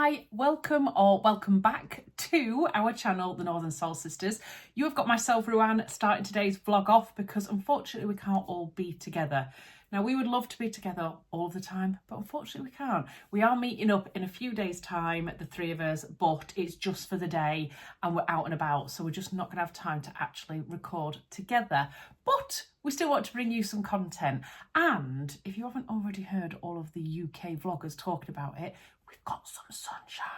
Hi, welcome back to our channel, the Northern Soul Sisters. You have got myself, Ruan, starting today's vlog off because unfortunately we can't all be together. Now, we would love to be together all the time, but unfortunately we can't. We are meeting up in a few days' time, the three of us, but it's just for the day and we're out and about, so we're just not going to have time to actually record together. But we still want to bring you some content. And if you haven't already heard all of the UK vloggers talking about it, we've got some sunshine.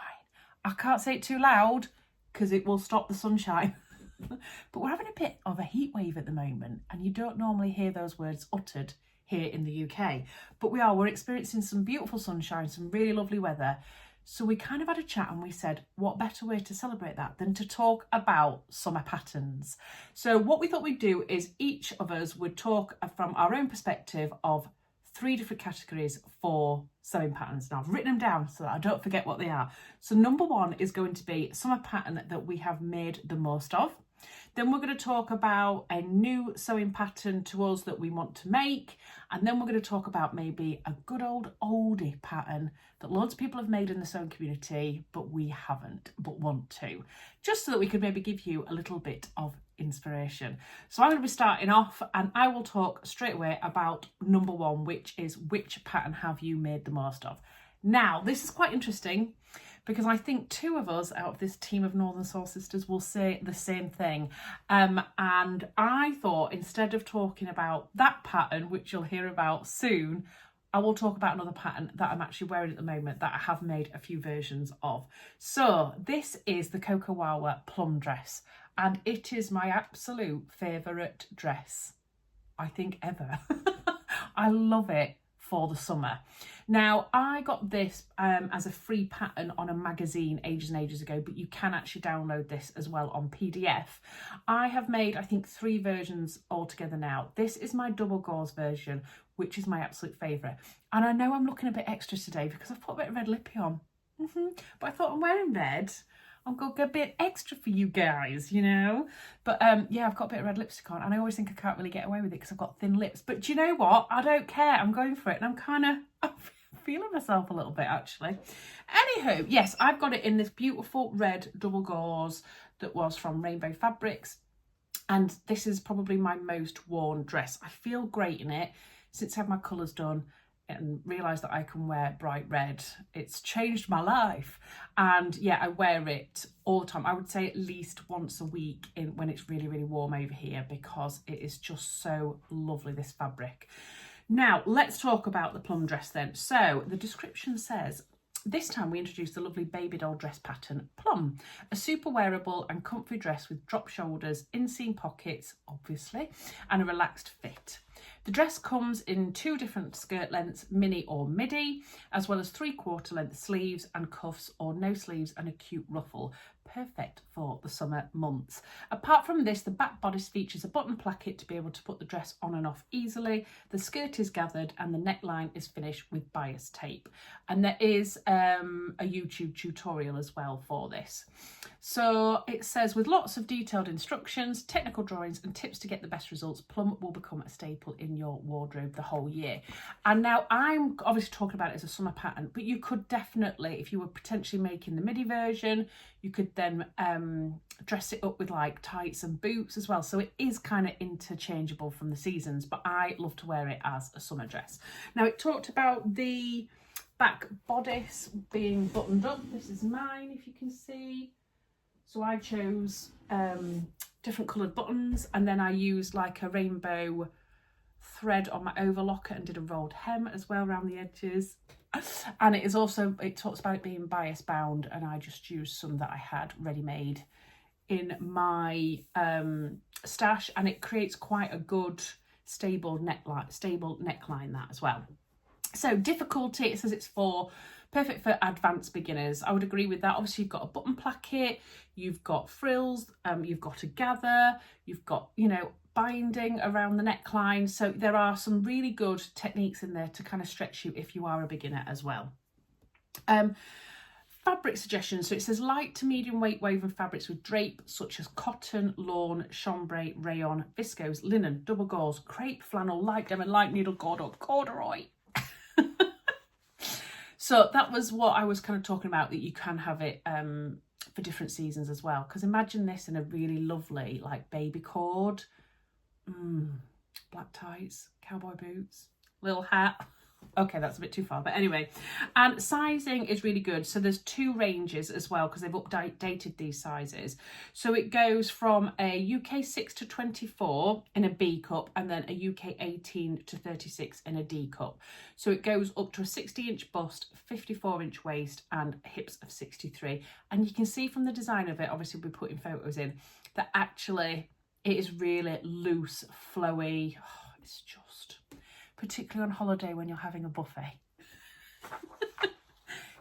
I can't say it too loud because it will stop the sunshine. But we're having a bit of a heat wave at the moment, and you don't normally hear those words uttered here in the UK, but we're experiencing some beautiful sunshine, some really lovely weather. So we kind of had a chat and we said, what better way to celebrate that than to talk about summer patterns? So what we thought we'd do is each of us would talk from our own perspective of 3 different categories for sewing patterns. Now I've written them down so that I don't forget what they are. So number 1 is going to be summer pattern that we have made the most of. Then we're going to talk about a new sewing pattern to us that we want to make. And then we're going to talk about maybe a good old oldie pattern that loads of people have made in the sewing community, but we haven't, but want to. Just so that we could maybe give you a little bit of inspiration. So I'm going to be starting off and I will talk straight away about number 1, which is which pattern have you made the most of? Now, this is quite interesting because I think 2 of us out of this team of Northern Soul Sisters will say the same thing. And I thought instead of talking about that pattern, which you'll hear about soon, I will talk about another pattern that I'm actually wearing at the moment that I have made a few versions of. So this is the Cocowawa Plum Dress, and it is my absolute favourite dress, I think, ever. I love it for the summer. Now, I got this as a free pattern on a magazine ages and ages ago, but you can actually download this as well on PDF. I have made, I think, 3 versions altogether now. This is my double gauze version, which is my absolute favourite. And I know I'm looking a bit extra today because I've put a bit of red lippy on. But I thought I'm wearing red, I'm going to go a bit extra for you guys, you know. But yeah, I've got a bit of red lipstick on and I always think I can't really get away with it because I've got thin lips. But do you know what? I don't care. I'm going for it and I'm feeling myself a little bit actually. Anywho, yes, I've got it in this beautiful red double gauze that was from Rainbow Fabrics. And this is probably my most worn dress. I feel great in it since I had my colours done and realised that I can wear bright red. It's changed my life. And yeah, I wear it all the time. I would say at least once a week when it's really, really warm over here because it is just so lovely, this fabric. Now, let's talk about the plum dress then. So the description says, this time we introduced the lovely baby doll dress pattern, Plum, a super wearable and comfy dress with drop shoulders, inseam pockets, obviously, and a relaxed fit. The dress comes in 2 different skirt lengths, mini or midi, as well as 3/4 length sleeves and cuffs or no sleeves and a cute ruffle. Perfect for the summer months. Apart from this, the back bodice features a button placket to be able to put the dress on and off easily. The skirt is gathered and the neckline is finished with bias tape. And there is a YouTube tutorial as well for this. So it says, with lots of detailed instructions, technical drawings and tips to get the best results, Plum will become a staple in your wardrobe the whole year. And now I'm obviously talking about it as a summer pattern, but you could definitely, if you were potentially making the midi version, you could then dress it up with like tights and boots as well. So it is kind of interchangeable from the seasons, but I love to wear it as a summer dress. Now it talked about the back bodice being buttoned up. This is mine, if you can see. So I chose different coloured buttons and then I used like a rainbow thread on my overlocker and did a rolled hem as well around the edges. And it talks about it being bias bound, and I just used some that I had ready made in my stash, and it creates quite a good stable neckline that as well. So difficulty, it says it's perfect for advanced beginners. I would agree with that. Obviously you've got a button placket, you've got frills, you've got a gather, you've got, you know, binding around the neckline. So there are some really good techniques in there to kind of stretch you if you are a beginner as well. Fabric suggestions. So it says light to medium weight woven fabrics with drape such as cotton, lawn, chambray, rayon, viscose, linen, double gauze, crepe, flannel, light denim, light needle cord or corduroy. So that was what I was kind of talking about, that you can have it for different seasons as well. Because imagine this in a really lovely like baby cord, black tights, cowboy boots, little hat. Okay, that's a bit too far, but anyway. And sizing is really good. So there's 2 ranges as well, because they've updated these sizes. So it goes from a UK 6 to 24 in a B cup, and then a UK 18 to 36 in a D cup. So it goes up to a 60-inch bust, 54-inch waist, and hips of 63. And you can see from the design of it, obviously we're putting photos in, that actually it is really loose, flowy. Oh, it's just... particularly on holiday when you're having a buffet.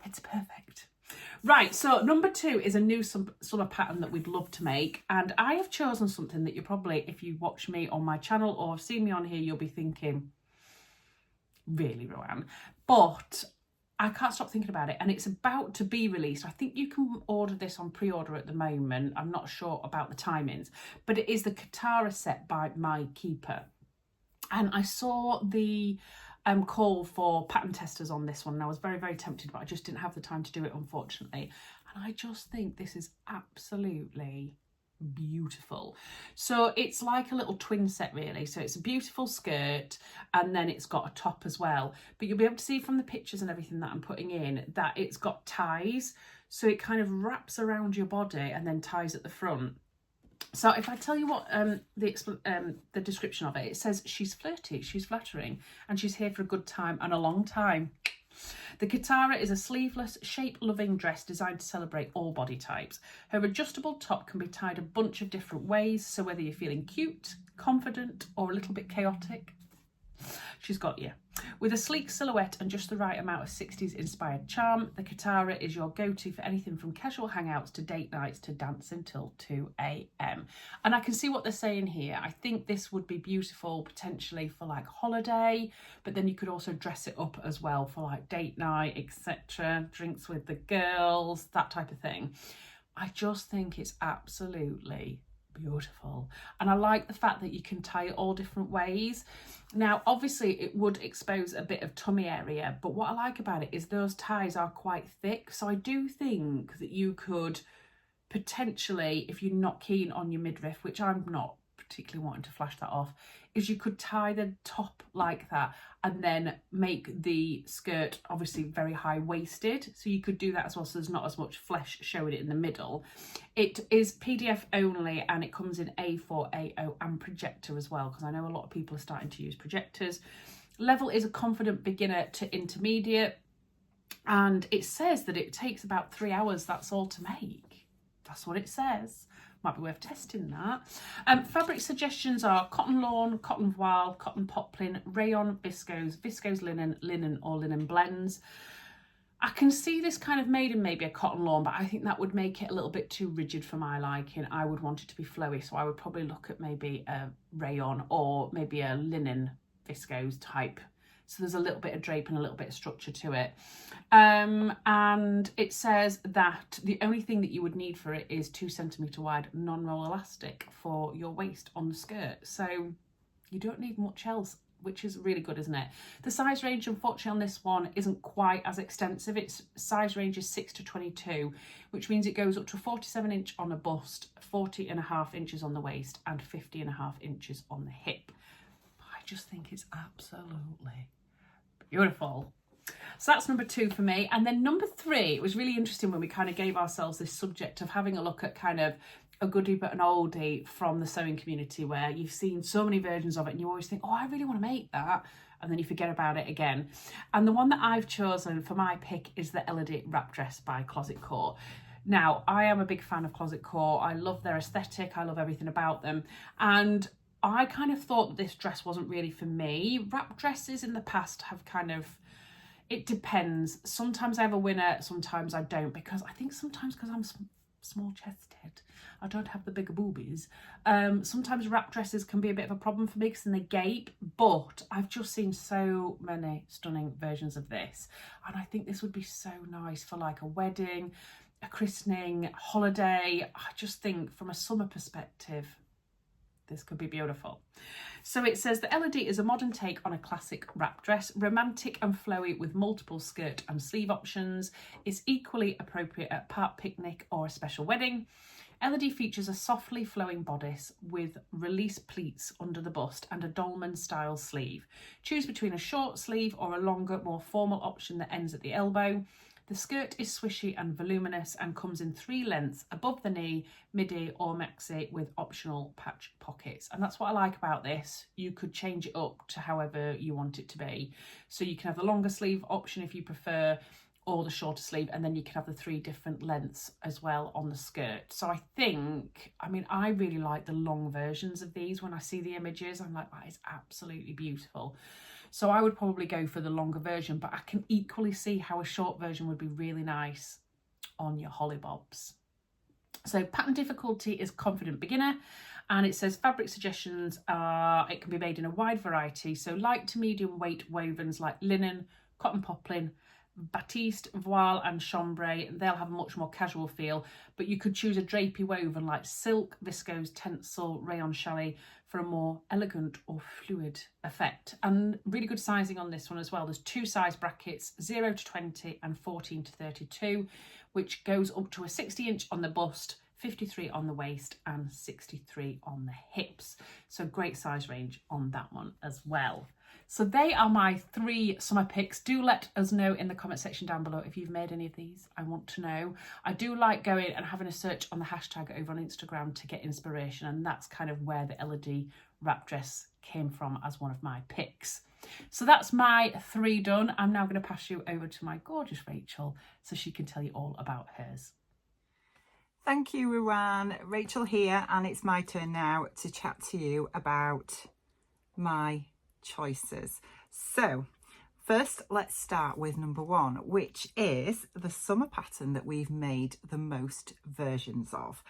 It's perfect. Right, so number 2 is a new summer pattern that we'd love to make. And I have chosen something that you probably, if you watch me on my channel or have seen me on here, you'll be thinking, really, Ruan? But I can't stop thinking about it, and it's about to be released. I think you can order this on pre-order at the moment. I'm not sure about the timings, but it is the Qatara Set by My Keeper. And I saw the call for pattern testers on this one, and I was very, very tempted, but I just didn't have the time to do it, unfortunately. And I just think this is absolutely beautiful. So it's like a little twin set, really. So it's a beautiful skirt, and then it's got a top as well. But you'll be able to see from the pictures and everything that I'm putting in that it's got ties. So it kind of wraps around your body and then ties at the front. So if I tell you what the description of it, it says she's flirty, she's flattering, and she's here for a good time and a long time. The Qatara is a sleeveless, shape-loving dress designed to celebrate all body types. Her adjustable top can be tied a bunch of different ways, so whether you're feeling cute, confident, or a little bit chaotic, she's got you. With a sleek silhouette and just the right amount of 60s inspired charm, the Qatara is your go-to for anything from casual hangouts to date nights to dancing till 2 a.m. And I can see what they're saying here. I think this would be beautiful potentially for like holiday, but then you could also dress it up as well for like date night, etc., drinks with the girls, that type of thing. I just think it's absolutely beautiful, and I like the fact that you can tie it all different ways. Now obviously it would expose a bit of tummy area, but what I like about it is those ties are quite thick, so I do think that you could potentially, if you're not keen on your midriff, which I'm not particularly wanting to flash that off, is you could tie the top like that and then make the skirt obviously very high-waisted, so you could do that as well, so there's not as much flesh showing it in the middle. It is PDF only, and it comes in A4, A0 and projector as well, because I know a lot of people are starting to use projectors. Level is a confident beginner to intermediate, and it says that it takes about 3 hours, that's all, to make. That's what it says. Might be worth testing that. Fabric suggestions are cotton lawn, cotton voile, cotton poplin, rayon, viscose linen, linen or linen blends. I can see this kind of made in maybe a cotton lawn, but I think that would make it a little bit too rigid for my liking. I would want it to be flowy, so I would probably look at maybe a rayon or maybe a linen viscose type. So there's a little bit of drape and a little bit of structure to it. And it says that the only thing that you would need for it is 2 centimetre wide non-roll elastic for your waist on the skirt. So you don't need much else, which is really good, isn't it? The size range, unfortunately, on this one isn't quite as extensive. Its size range is 6 to 22, which means it goes up to 47-inch on a bust, 40.5 inches on the waist, and 50.5 inches on the hip. I just think it's absolutely beautiful. So that's number 2 for me. And then number 3, it was really interesting when we kind of gave ourselves this subject of having a look at kind of a goodie but an oldie from the sewing community, where you've seen so many versions of it and you always think, oh, I really want to make that, and then you forget about it again. And the one that I've chosen for my pick is the Elodie wrap dress by Closet Core. Now, I am a big fan of Closet Core. I love their aesthetic. I love everything about them. And I kind of thought that this dress wasn't really for me. Wrap dresses in the past have kind of, it depends. Sometimes I have a winner, sometimes I don't, because I think sometimes because I'm small chested, I don't have the bigger boobies. Sometimes wrap dresses can be a bit of a problem for me because then they gape, but I've just seen so many stunning versions of this, and I think this would be so nice for like a wedding, a christening, holiday. I just think from a summer perspective, This could be beautiful. So it says the Elodie is a modern take on a classic wrap dress, romantic and flowy with multiple skirt and sleeve options. It's equally appropriate at a park picnic or a special wedding. Elodie features a softly flowing bodice with release pleats under the bust and a dolman style sleeve. Choose between a short sleeve or a longer, more formal option that ends at the elbow. The skirt is swishy and voluminous and comes in 3 lengths, above the knee, midi or maxi with optional patch pockets. And that's what I like about this. You could change it up to however you want it to be. So you can have the longer sleeve option if you prefer, or the shorter sleeve, and then you can have the 3 different lengths as well on the skirt. So I think, I mean, I really like the long versions of these. When I see the images, I'm like, that is absolutely beautiful. So I would probably go for the longer version, but I can equally see how a short version would be really nice on your hollybobs. So pattern difficulty is confident beginner, and it says fabric suggestions are, it can be made in a wide variety. So light to medium weight wovens like linen, cotton poplin, batiste, voile and chambray. They'll have a much more casual feel, but you could choose a drapey woven like silk, viscose, tencel, rayon challis for a more elegant or fluid effect. And really good sizing on this one as well. There's 2 size brackets, 0 to 20 and 14 to 32, which goes up to a 60-inch on the bust, 53 on the waist and 63 on the hips. So great size range on that one as well. So they are my 3 summer picks. Do let us know in the comment section down below if you've made any of these. I want to know. I do like going and having a search on the hashtag over on Instagram to get inspiration, and that's kind of where the Elodie wrap dress came from as one of my picks. So that's my 3 done. I'm now going to pass you over to my gorgeous Rachel so she can tell you all about hers. Thank you, Ruan. Rachel here, and it's my turn now to chat to you about my choices. So first, let's start with number 1, which is the summer pattern that we've made the most versions of,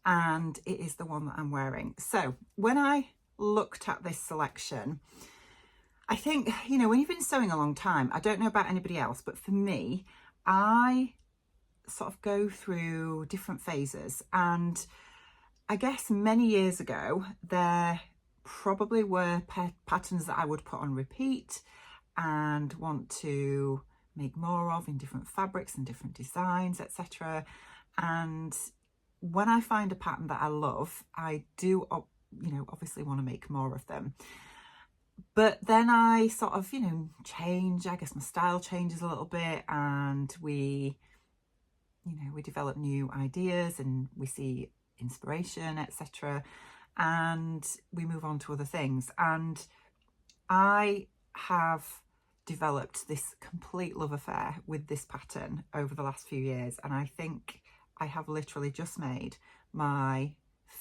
and it is the one that I'm wearing. So when I looked at this selection, I think, you know, when you've been sewing a long time, I don't know about anybody else, but for me, I sort of go through different phases, and I guess many years ago there probably were patterns that I would put on repeat and want to make more of in different fabrics and different designs, etc. And when I find a pattern that I love, I do, you know, obviously want to make more of them. But then I sort of, you know, change. I guess my style changes a little bit, and we develop new ideas and we see inspiration, etc. And we move on to other things. And I have developed this complete love affair with this pattern over the last few years, and I think I have literally just made my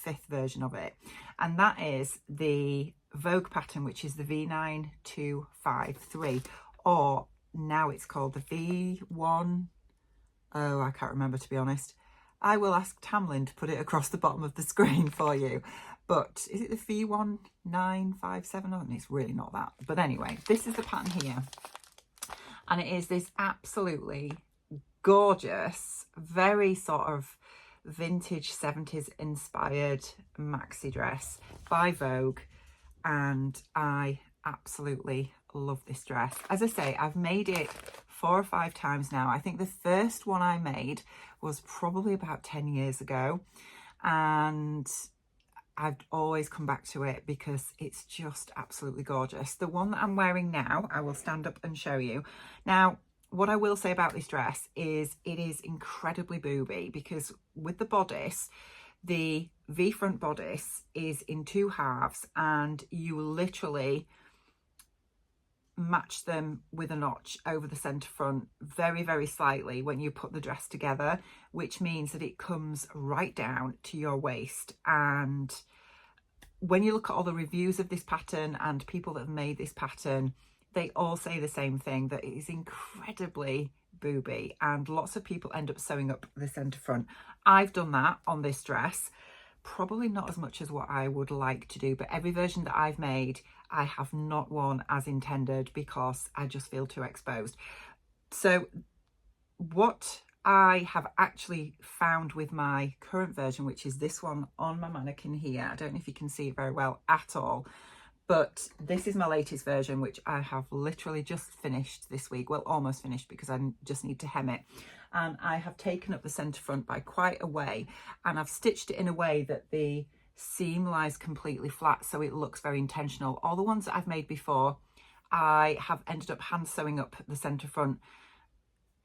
5th version of it, and that is the Vogue pattern, which is the V9253, or now it's called the V1. Oh, I can't remember, to be honest. I will ask Tamlin to put it across the bottom of the screen for you. But is it the V1957? Oh, it's really not that. But anyway, this is the pattern here. And it is this absolutely gorgeous, very sort of vintage 70s inspired maxi dress by Vogue. And I absolutely love this dress. As I say, I've made it 4 or 5 times now. I think the first one I made was probably about 10 years ago, and I've always come back to it because it's just absolutely gorgeous. The one that I'm wearing now, I will stand up and show you. Now, what I will say about this dress is it is incredibly booby, because with the bodice, the V-front bodice is in 2 halves, and you literally match them with a notch over the center front very, very slightly when you put the dress together, which means that it comes right down to your waist. And when you look at all the reviews of this pattern and people that have made this pattern, they all say the same thing, that it is incredibly booby, and lots of people end up sewing up the center front. I've done that on this dress, probably not as much as what I would like to do, but every version that I've made, I have not worn as intended because I just feel too exposed. So what I have actually found with my current version, which is this one on my mannequin here, I don't know if you can see it very well at all, but this is my latest version, which I have literally just finished this week. Well, almost finished, because I just need to hem it. And I have taken up the centre front by quite a way, and I've stitched it in a way that the seam lies completely flat, so it looks very intentional. All the ones that I've made before, I have ended up hand sewing up the centre front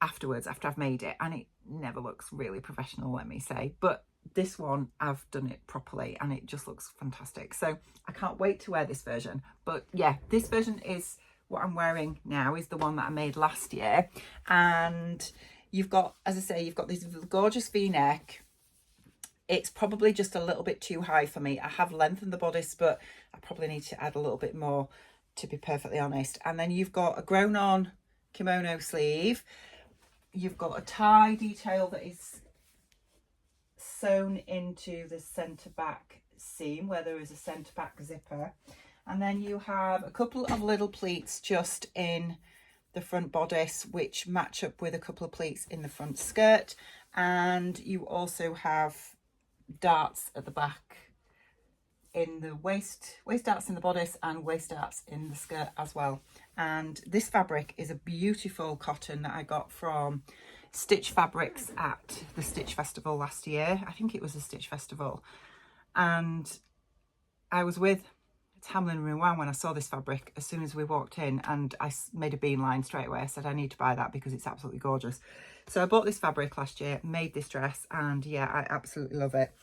afterwards, after I've made it, and it never looks really professional, let me say. But this one, I've done it properly and it just looks fantastic. So I can't wait to wear this version. But yeah, this version is what I'm wearing now, is the one that I made last year. And you've got, as I say, you've got this gorgeous V-neck. It's probably just a little bit too high for me. I have lengthened the bodice, but I probably need to add a little bit more, to be perfectly honest. And then you've got a grown on kimono sleeve. You've got a tie detail that is sewn into the centre back seam where there is a centre back zipper, and then you have a couple of little pleats just in the front bodice which match up with a couple of pleats in the front skirt, and you also have darts at the back in the waist darts in the bodice and waist darts in the skirt as well. And this fabric is a beautiful cotton that I got from Stitch Fabrics at the Stitch Festival last year. I think it was a Stitch Festival, and I was with Tamlyn and Ruan when I saw this fabric as soon as we walked in, and I made a beeline straight away. I said I need to buy that because it's absolutely gorgeous. So I bought this fabric last year, made this dress, and yeah, I absolutely love it.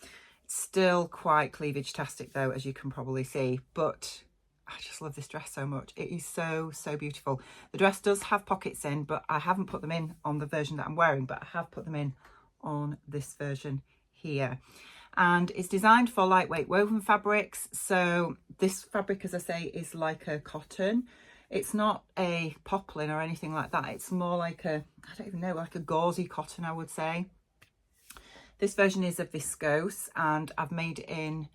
It's still quite cleavage-tastic though, as you can probably see, but I just love this dress so much. It is so, so beautiful. The dress does have pockets in, but I haven't put them in on the version that I'm wearing, but I have put them in on this version here. And it's designed for lightweight woven fabrics. So this fabric, as I say, is like a cotton. It's not a poplin or anything like that. It's more like a, I don't even know, like a gauzy cotton, I would say. This version is a viscose, and I've made in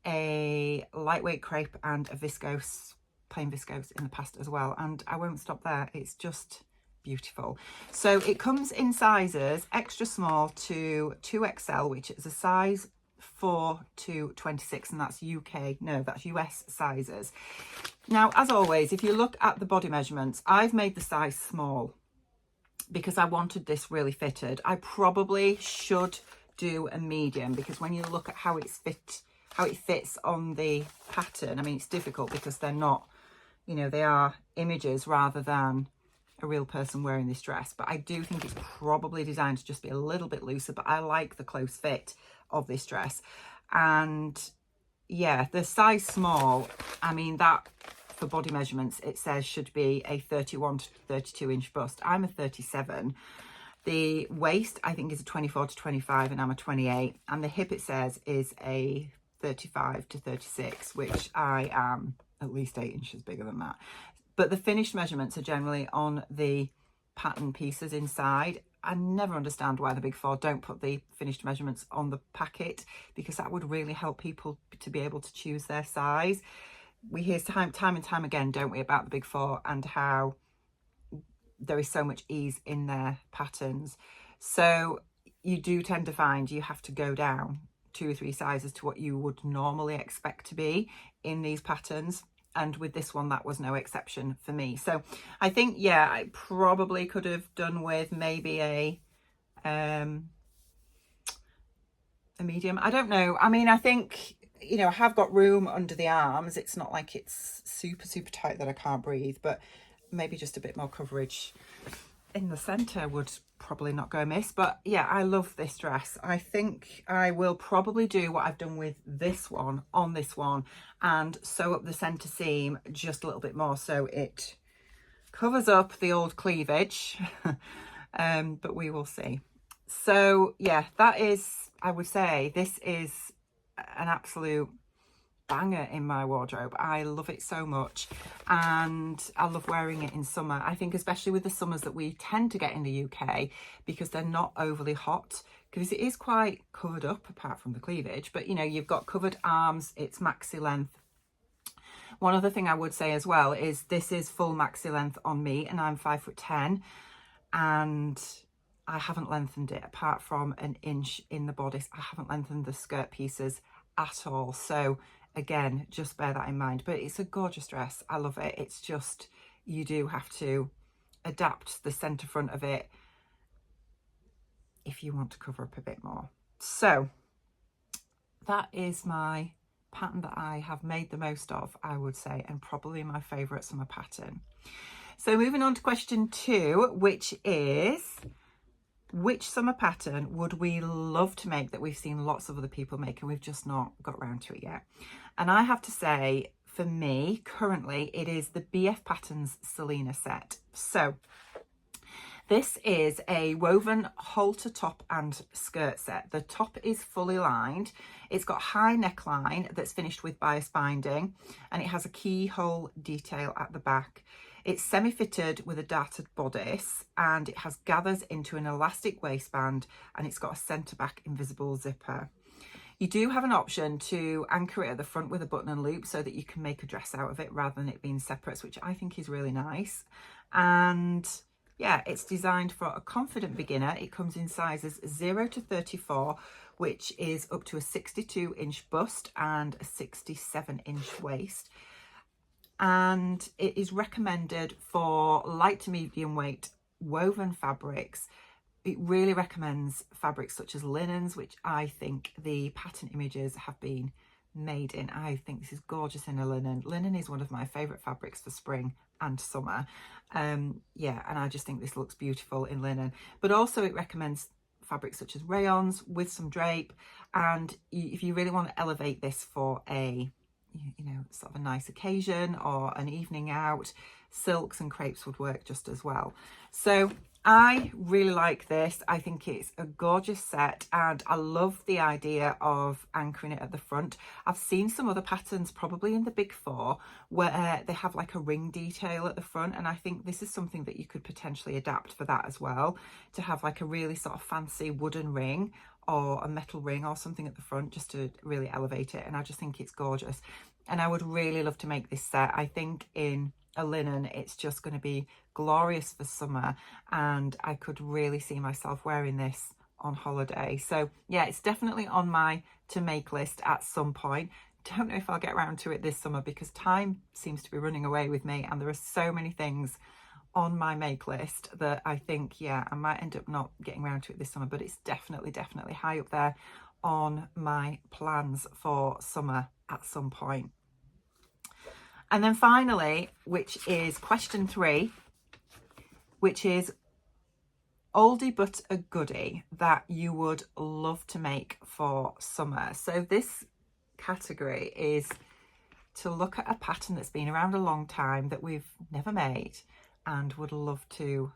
a lightweight crepe and a viscose, plain viscose in the past as well. And I won't stop there. It's just beautiful. So it comes in sizes extra small to 2XL, which is a size 4 to 26, and that's that's US sizes. Now, as always, if you look at the body measurements, I've made the size small because I wanted this really fitted. I probably should do a medium, because when you look at how it fits on the pattern, I mean, it's difficult because they're not, you know, they are images rather than a real person wearing this dress. But I do think it's probably designed to just be a little bit looser, but I like the close fit of this dress. And yeah, the size small, I mean, that for body measurements, it says should be a 31 to 32 inch bust. I'm a 37. The waist, I think, is a 24 to 25, and I'm a 28. And the hip, it says, is a 35 to 36, which I am at least 8 inches bigger than that. But the finished measurements are generally on the pattern pieces inside. I never understand why the Big Four don't put the finished measurements on the packet, because that would really help people to be able to choose their size. We hear time and time again, don't we, about the Big Four and how there is so much ease in their patterns. So you do tend to find you have to go down 2 or 3 sizes to what you would normally expect to be in these patterns. And with this one, that was no exception for me. So I think, yeah, I probably could have done with maybe a medium. I don't know. I mean, I think, you know, I have got room under the arms. It's not like it's super, super tight that I can't breathe, but maybe just a bit more coverage in the centre would probably not go amiss. But yeah, I love this dress. I think I will probably do what I've done with this one on this one and sew up the centre seam just a little bit more so it covers up the old cleavage. But we will see. So yeah, that is, I would say, this is an absolute banger in my wardrobe. I love it so much, and I love wearing it in summer. I think especially with the summers that we tend to get in the UK, because they're not overly hot, because it is quite covered up apart from the cleavage, but you know, you've got covered arms, it's maxi length. One other thing I would say as well is this is full maxi length on me, and I'm 5'10", and I haven't lengthened it apart from an inch in the bodice. I haven't lengthened the skirt pieces at all. So again, just bear that in mind. But it's a gorgeous dress. I love it. It's just, you do have to adapt the centre front of it if you want to cover up a bit more. So that is my pattern that I have made the most of, I would say, and probably my favourite summer pattern. So moving on to question 2, which is, which summer pattern would we love to make that we've seen lots of other people make and we've just not got around to it yet? And I have to say, for me, currently, it is the BF Patterns Selena Set. So this is a woven halter top and skirt set. The top is fully lined. It's got high neckline that's finished with bias binding, and it has a keyhole detail at the back. It's semi-fitted with a darted bodice, and it has gathers into an elastic waistband, and it's got a centre back invisible zipper. You do have an option to anchor it at the front with a button and loop so that you can make a dress out of it rather than it being separate, which I think is really nice. And yeah, it's designed for a confident beginner. It comes in sizes 0 to 34, which is up to a 62-inch bust and a 67-inch waist. And it is recommended for light to medium weight woven fabrics. It really recommends fabrics such as linens, which I think the pattern images have been made in. I think this is gorgeous in a linen. Linen is one of my favourite fabrics for spring and summer. Yeah, and I just think this looks beautiful in linen. But also it recommends fabrics such as rayons with some drape. And if you really want to elevate this for a, you know, sort of a nice occasion or an evening out, silks and crepes would work just as well. So I really like this. I think it's a gorgeous set, and I love the idea of anchoring it at the front. I've seen some other patterns, probably in the big four, where they have like a ring detail at the front, and I think this is something that you could potentially adapt for that as well, to have like a really sort of fancy wooden ring or a metal ring or something at the front just to really elevate it. And I just think it's gorgeous, and I would really love to make this set. I think in a linen it's just going to be glorious for summer, and I could really see myself wearing this on holiday. So yeah, it's definitely on my to make list at some point. Don't know if I'll get around to it this summer because time seems to be running away with me, and there are so many things on my make list that I think, yeah, I might end up not getting around to it this summer, but it's definitely high up there on my plans for summer at some point. And then finally, which is question 3, which is oldie but a goodie that you would love to make for summer. So this category is to look at a pattern that's been around a long time that we've never made and would love to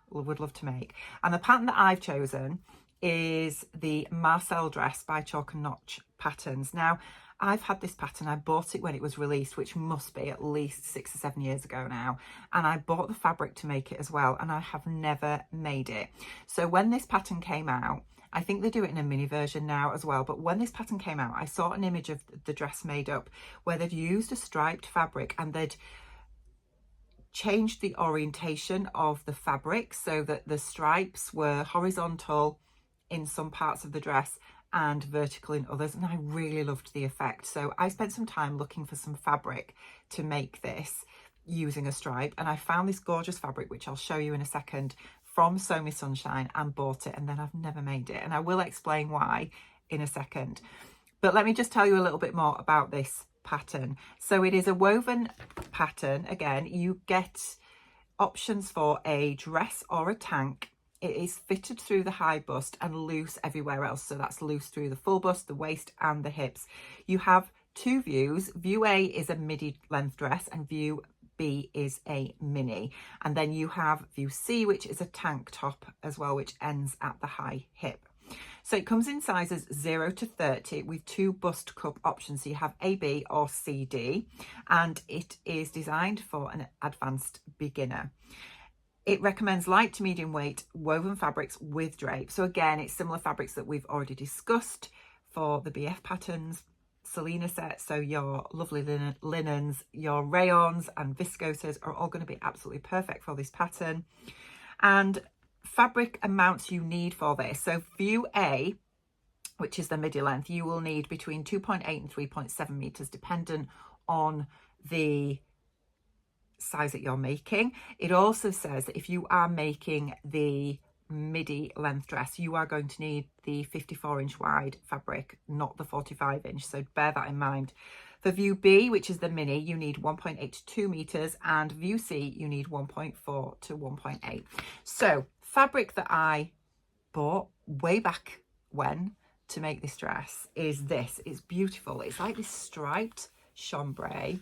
make. And the pattern that I've chosen is the Marcel Dress by Chalk and Notch Patterns. Now, I've had this pattern. I bought it when it was released, which must be at least 6 or 7 years ago now. And I bought the fabric to make it as well, and I have never made it. So when this pattern came out, I think they do it in a mini version now as well, but when this pattern came out, I saw an image of the dress made up where they'd used a striped fabric and they'd changed the orientation of the fabric so that the stripes were horizontal in some parts of the dress and vertical in others, and I really loved the effect. So I spent some time looking for some fabric to make this using a stripe, and I found this gorgeous fabric, which I'll show you in a second, from Sew Me Sunshine, and bought it, and then I've never made it, and I will explain why in a second. But let me just tell you a little bit more about this pattern. So it is a woven pattern. Again, you get options for a dress or a tank. It is fitted through the high bust and loose everywhere else. So that's loose through the full bust, the waist and the hips. You have 2 views. View A is a midi length dress and view B is a mini. And then you have view C, which is a tank top as well, which ends at the high hip. So it comes in sizes 0 to 30 with 2 bust cup options. So you have AB or CD, and it is designed for an advanced beginner. It recommends light to medium weight woven fabrics with drape. So again, it's similar fabrics that we've already discussed for the BF Patterns Selena Set. So your lovely linens, your rayons and viscoses are all going to be absolutely perfect for this pattern. And fabric amounts you need for this. So view A, which is the midi length, you will need between 2.8 and 3.7 meters, dependent on the size that you're making. It also says that if you are making the midi length dress, you are going to need the 54-inch wide fabric, not the 45-inch, so bear that in mind. For view B, which is the mini, you need 1.8 to 2 meters, and view C, you need 1.4 to 1.8. So fabric that I bought way back when to make this dress is this. It's beautiful. It's like this striped chambray.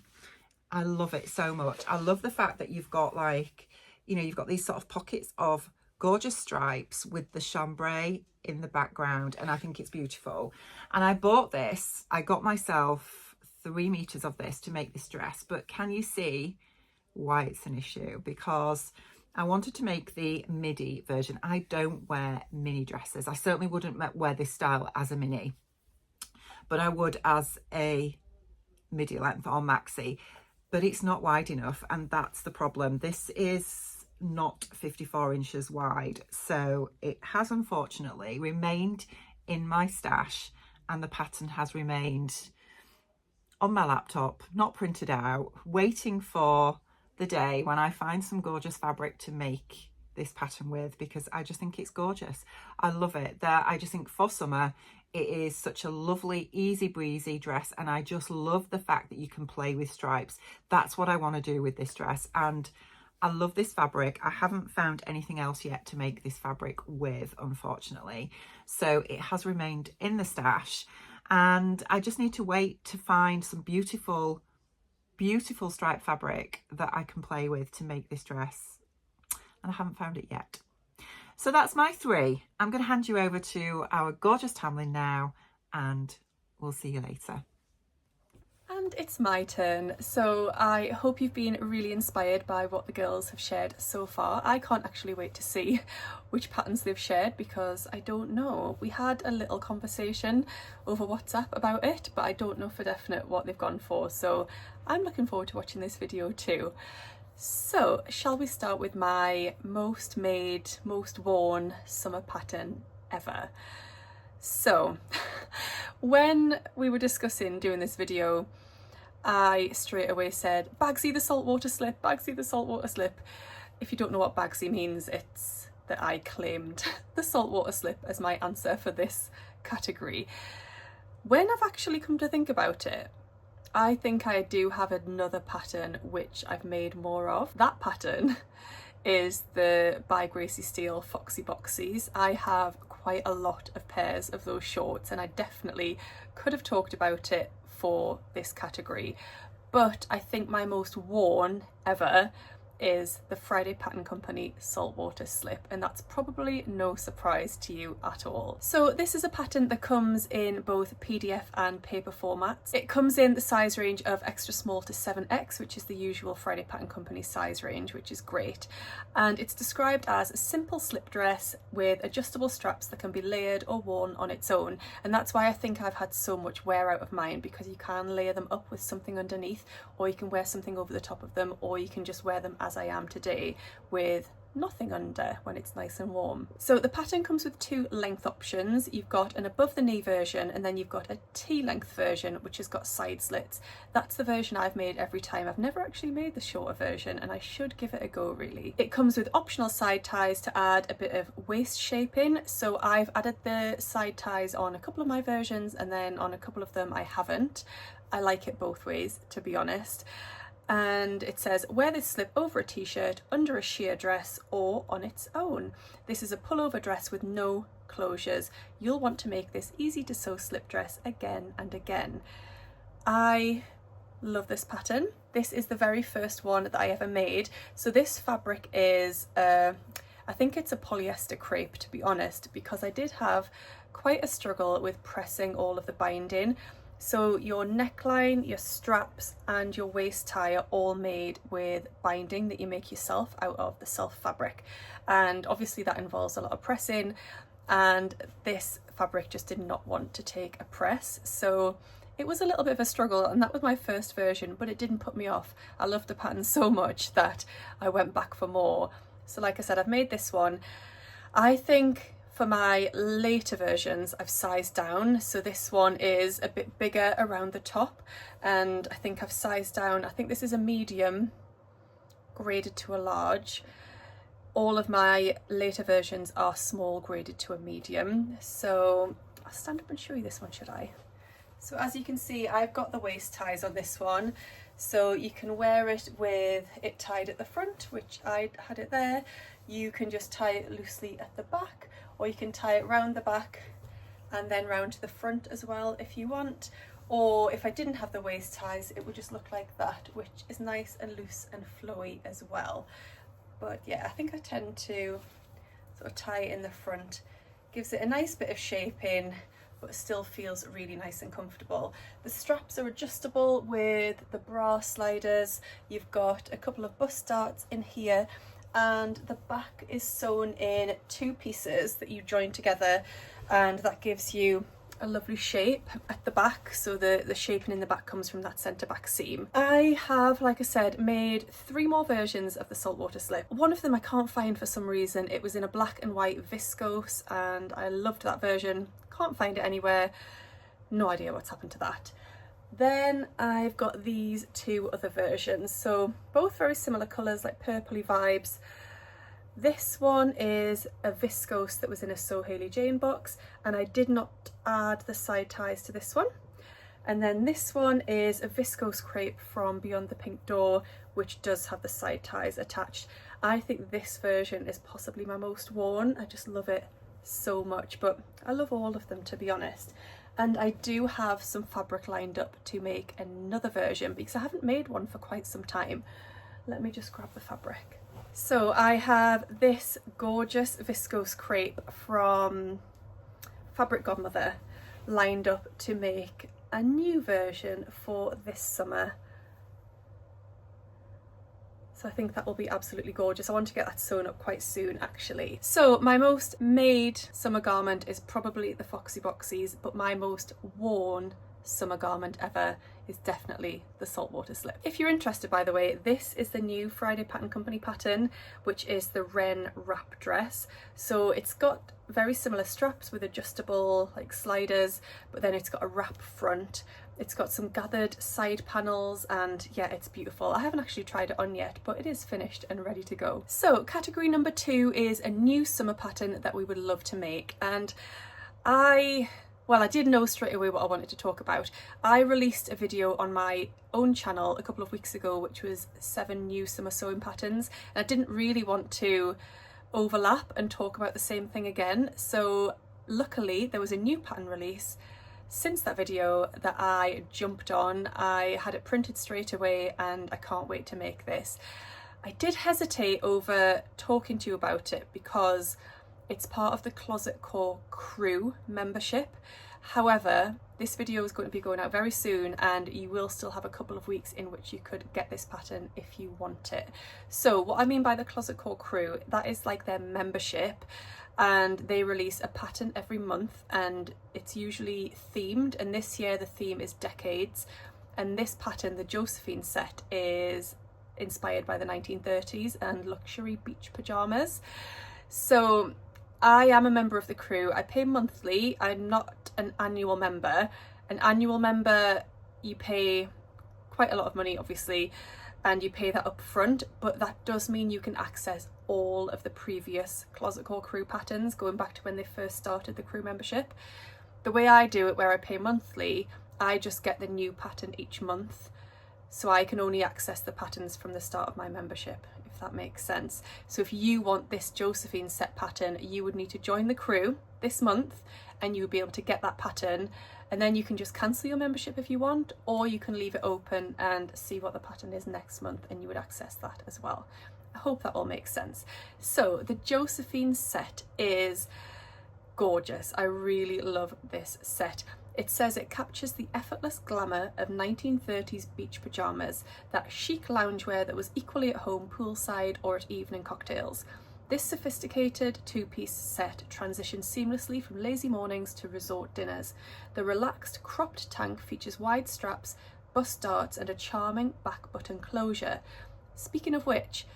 I love it so much. I love the fact that you've got, like, you know, you've got these sort of pockets of gorgeous stripes with the chambray in the background, and I think it's beautiful. And I bought this, I got myself 3 meters of this to make this dress, but can you see why it's an issue? Because I wanted to make the midi version. I don't wear mini dresses. I certainly wouldn't wear this style as a mini, but I would as a midi length or maxi. But it's not wide enough, and that's the problem. This is not 54 inches wide, so it has unfortunately remained in my stash, and the pattern has remained on my laptop, not printed out, waiting for the day when I find some gorgeous fabric to make this pattern with, because I just think it's gorgeous. I love it. I just think for summer, it is such a lovely, easy breezy dress, and I just love the fact that you can play with stripes. That's what I want to do with this dress, and I love this fabric. I haven't found anything else yet to make this fabric with, unfortunately, so it has remained in the stash, and I just need to wait to find some beautiful striped fabric that I can play with to make this dress, and I haven't found it yet. So that's my 3. I'm going to hand you over to our gorgeous Tamlin now, and we'll see you later. And it's my turn. So I hope you've been really inspired by what the girls have shared so far. I can't actually wait to see which patterns they've shared, because I don't know. We had a little conversation over WhatsApp about it, but I don't know for definite what they've gone for. So I'm looking forward to watching this video too. So shall we start with my most made, most worn summer pattern ever? So when we were discussing doing this video, I straight away said, Bagsy the saltwater slip, Bagsy the saltwater slip. If you don't know what Bagsy means, it's that I claimed the saltwater slip as my answer for this category. When I've actually come to think about it, I think I do have another pattern which I've made more of. That pattern is the by Gracie Steele Foxy Boxies. I have quite a lot of pairs of those shorts, and I definitely could have talked about it for this category, but I think my most worn ever is the Friday Pattern Company Saltwater slip, and that's probably no surprise to you at all. So this is a pattern that comes in both PDF and paper formats. It comes in the size range of extra small to 7X, which is the usual Friday Pattern Company size range, which is great. And it's described as a simple slip dress with adjustable straps that can be layered or worn on its own. And that's why I think I've had so much wear out of mine, because you can layer them up with something underneath, or you can wear something over the top of them, or you can just wear them as I am today with nothing under when it's nice and warm. So the pattern comes with 2 length options. You've got an above the knee version, and then you've got a T-length version which has got side slits. That's the version I've made every time. I've never actually made the shorter version, and I should give it a go really. It comes with optional side ties to add a bit of waist shaping, so I've added the side ties on a couple of my versions, and then on a couple of them I haven't. I like it both ways, to be honest. And it says, wear this slip over a t-shirt, under a sheer dress, or on its own. This is a pullover dress with no closures. You'll want to make this easy to sew slip dress again and again. I love this pattern. This is the very first one that I ever made. So this fabric is, I think it's a polyester crepe, to be honest, because I did have quite a struggle with pressing all of the binding. So your neckline, your straps and your waist tie are all made with binding that you make yourself out of the self fabric, and obviously that involves a lot of pressing, and this fabric just did not want to take a press, so it was a little bit of a struggle, and that was my first version, but it didn't put me off. I loved the pattern so much that I went back for more. So like I said, I've made this one. I think for my later versions I've sized down, so this one is a bit bigger around the top, and I think I've sized down, I think this is a medium graded to a large. All of my later versions are small graded to a medium, so I'll stand up and show you this one, should I? So as you can see, I've got the waist ties on this one, so you can wear it with it tied at the front, which I had it there. You can just tie it loosely at the back, or you can tie it round the back and then round to the front as well if you want. Or if I didn't have the waist ties, it would just look like that, which is nice and loose and flowy as well. But yeah, I think I tend to sort of tie it in the front. Gives it a nice bit of shaping, but still feels really nice and comfortable. The straps are adjustable with the bra sliders. You've got a couple of bust darts in here, and the back is sewn in 2 pieces that you join together, and that gives you a lovely shape at the back. So the shaping in the back comes from that centre back seam. I have, like I said, made 3 more versions of the saltwater slip. One of them I can't find for some reason. It was in a black and white viscose and I loved that version. Can't find it anywhere. No idea what's happened to that. Then I've got these 2 other versions, so both very similar colours, like purpley vibes. This one is a viscose that was in a Sew Hayley Jane box, and I did not add the side ties to this one. And then this one is a viscose crepe from Beyond the Pink Door, which does have the side ties attached. I think this version is possibly my most worn. I just love it so much, but I love all of them, to be honest. And I do have some fabric lined up to make another version because I haven't made one for quite some time. Let me just grab the fabric. So I have this gorgeous viscose crepe from Fabric Godmother lined up to make a new version for this summer. So I think that will be absolutely gorgeous. I want to get that sewn up quite soon, actually. So my most made summer garment is probably the Foxy Boxies, but my most worn summer garment ever is definitely the saltwater slip. If you're interested, by the way, this is the new Friday Pattern Company pattern, which is the Wren wrap dress. So it's got very similar straps with adjustable like sliders, but then it's got a wrap front. It's got some gathered side panels, and yeah, it's beautiful. I haven't actually tried it on yet, but it is finished and ready to go. So category number 2 is a new summer pattern that we would love to make, and I did know straight away what I wanted to talk about. I released a video on my own channel a couple of weeks ago, which was 7 new summer sewing patterns, and I didn't really want to overlap and talk about the same thing again. So luckily there was a new pattern release since that video that I jumped on. I had it printed straight away and I can't wait to make this. I did hesitate over talking to you about it because it's part of the Closet Core crew membership. However, this video is going to be going out very soon and you will still have a couple of weeks in which you could get this pattern if you want it. So what I mean by the Closet Core crew, that is like their membership, and they release a pattern every month and it's usually themed, and this year the theme is decades, and this pattern, the Josephine set, is inspired by the 1930s and luxury beach pajamas. So I am a member of the crew. I pay monthly. I'm not an annual member. An annual member, you pay quite a lot of money, obviously, and you pay that up front, but that does mean you can access all of the previous Closet Core crew patterns going back to when they first started the crew membership. The way I do it, where I pay monthly, I just get the new pattern each month, so I can only access the patterns from the start of my membership, if that makes sense. So if you want this Josephine set pattern, you would need to join the crew this month and you would be able to get that pattern, and then you can just cancel your membership if you want, or you can leave it open and see what the pattern is next month and you would access that as well. I hope that all makes sense. So the Josephine set is gorgeous. I really love this set. It says it captures the effortless glamour of 1930s beach pajamas, that chic loungewear that was equally at home poolside or at evening cocktails. This sophisticated 2-piece set transitions seamlessly from lazy mornings to resort dinners. The relaxed cropped tank features wide straps, bust darts and a charming back button closure. Speaking of which,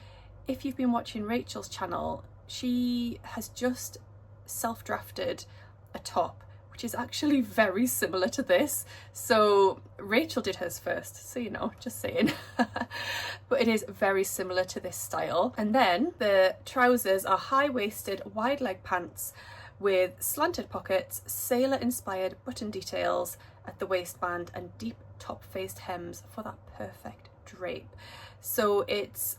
if you've been watching Rachel's channel, she has just self-drafted a top which is actually very similar to this. So Rachel did hers first, so you know, just saying. But it is very similar to this style. And then the trousers are high-waisted wide leg pants with slanted pockets, sailor inspired button details at the waistband and deep top-faced hems for that perfect drape. So it's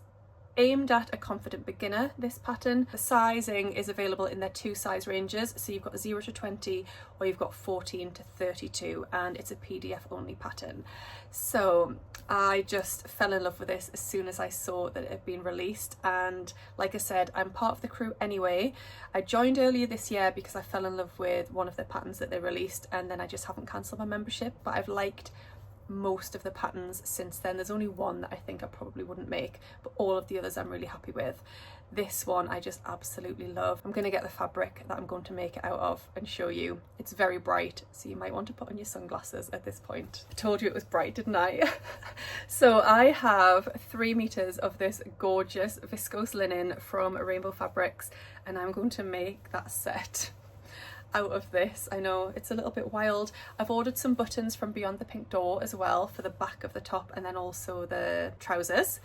aimed at a confident beginner, this pattern. The sizing is available in their 2 size ranges, so you've got 0 to 20 or you've got 14 to 32, and it's a PDF only pattern. So I just fell in love with this as soon as I saw that it had been released, and like I said, I'm part of the crew anyway. I joined earlier this year because I fell in love with one of the patterns that they released, and then I just haven't cancelled my membership, but I've liked most of the patterns since then. There's only one that I think I probably wouldn't make, but all of the others I'm really happy with. This one I just absolutely love. I'm going to get the fabric that I'm going to make it out of and show you. It's very bright, so you might want to put on your sunglasses at this point. I told you it was bright, didn't I? So I have 3 meters of this gorgeous viscose linen from Rainbow Fabrics, and I'm going to make that set out of this. I know it's a little bit wild. I've ordered some buttons from Beyond the Pink Door as well for the back of the top and then also the trousers,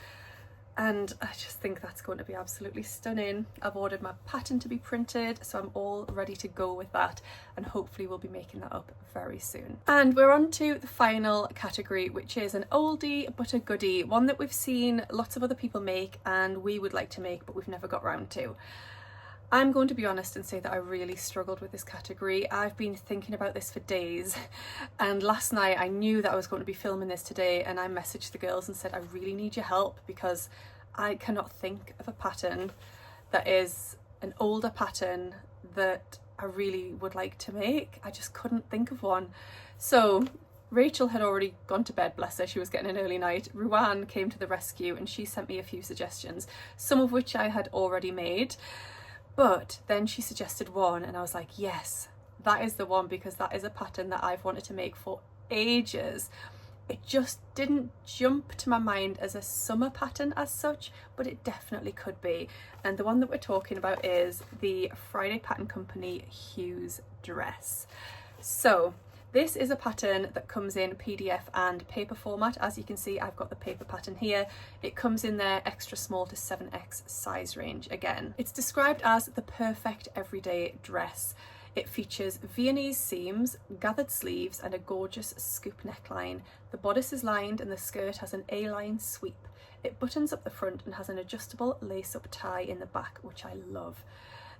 and I just think that's going to be absolutely stunning. I've ordered my pattern to be printed, so I'm all ready to go with that, and hopefully we'll be making that up very soon. And we're on to the final category, which is an oldie but a goodie, one that we've seen lots of other people make and we would like to make but we've never got round to. I'm going to be honest and say that I really struggled with this category. I've been thinking about this for days, and last night I knew that I was going to be filming this today, and I messaged the girls and said I really need your help because I cannot think of a pattern that is an older pattern that I really would like to make. I just couldn't think of one. So Rachel had already gone to bed, bless her, she was getting an early night. Ruan came to the rescue and she sent me a few suggestions, some of which I had already made. But then she suggested one and I was like, yes, that is the one, because that is a pattern that I've wanted to make for ages. It just didn't jump to my mind as a summer pattern as such, but it definitely could be. And the one that we're talking about is the Friday Pattern Company Hughes dress. So this is a pattern that comes in PDF and paper format. As you can see, I've got the paper pattern here. It comes in their extra small to 7X size range again. It's described as the perfect everyday dress. It features Viennese seams, gathered sleeves and a gorgeous scoop neckline. The bodice is lined and the skirt has an A-line sweep. It buttons up the front and has an adjustable lace-up tie in the back, which I love.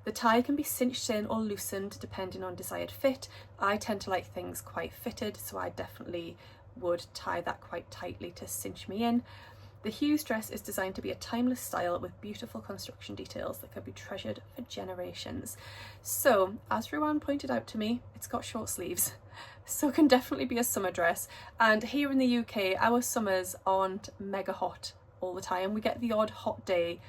The tie can be cinched in or loosened depending on desired fit. I tend to like things quite fitted, so I definitely would tie that quite tightly to cinch me in. The Hughes dress is designed to be a timeless style with beautiful construction details that can be treasured for generations. So, as Ruan pointed out to me, it's got short sleeves, so it can definitely be a summer dress. And here in the UK, our summers aren't mega hot all the time. We get the odd hot day,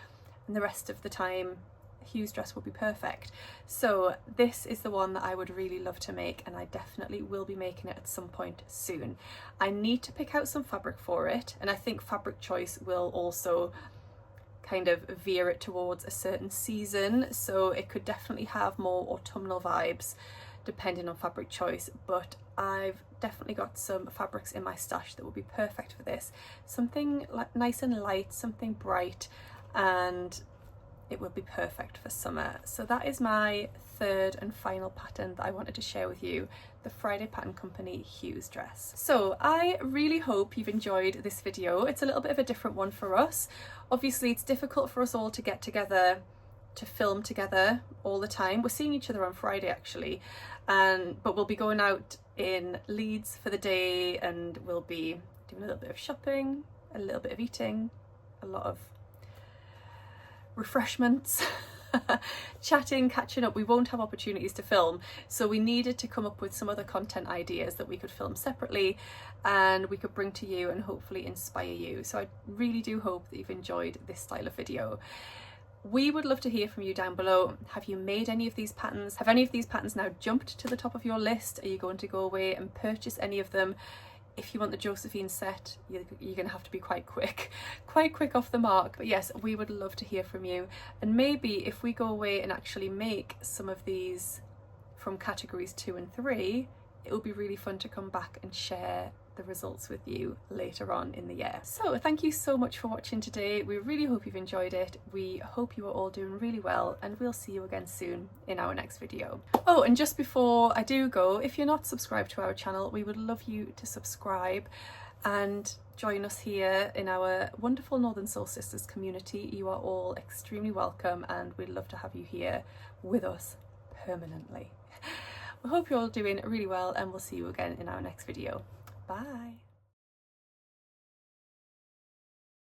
and the rest of the time Hughes dress would be perfect. So this is the one that I would really love to make, and I definitely will be making it at some point soon. I need to pick out some fabric for it, and I think fabric choice will also kind of veer it towards a certain season, so it could definitely have more autumnal vibes depending on fabric choice. But I've definitely got some fabrics in my stash that will be perfect for this. Something like nice and light, something bright, and it will be perfect for summer. So that is my third and final pattern that I wanted to share with you, the Friday Pattern Company Hughes dress. So I really hope you've enjoyed this video. It's a little bit of a different one for us. Obviously it's difficult for us all to get together to film together all the time. We're seeing each other on Friday actually, but we'll be going out in Leeds for the day, and we'll be doing a little bit of shopping, a little bit of eating, a lot of refreshments, chatting, catching up. We won't have opportunities to film, so we needed to come up with some other content ideas that we could film separately and we could bring to you and hopefully inspire you. So I really do hope that you've enjoyed this style of video. We would love to hear from you down below. Have you made any of these patterns? Have any of these patterns now jumped to the top of your list? Are you going to go away and purchase any of them? if you want the Josephine set, you're going to have to be quite quick off the mark. But yes, we would love to hear from you. And maybe if we go away and actually make some of these from categories 2 and 3, it will be really fun to come back and share the results with you later on in the year. So thank you so much for watching today. We really hope you've enjoyed it. We hope you are all doing really well, and we'll see you again soon in our next video. Oh, and just before I do go, if you're not subscribed to our channel, we would love you to subscribe and join us here in our wonderful Northern Sewl Sisters community. You are all extremely welcome, and we'd love to have you here with us permanently. We hope you're all doing really well, and we'll see you again in our next video. Bye.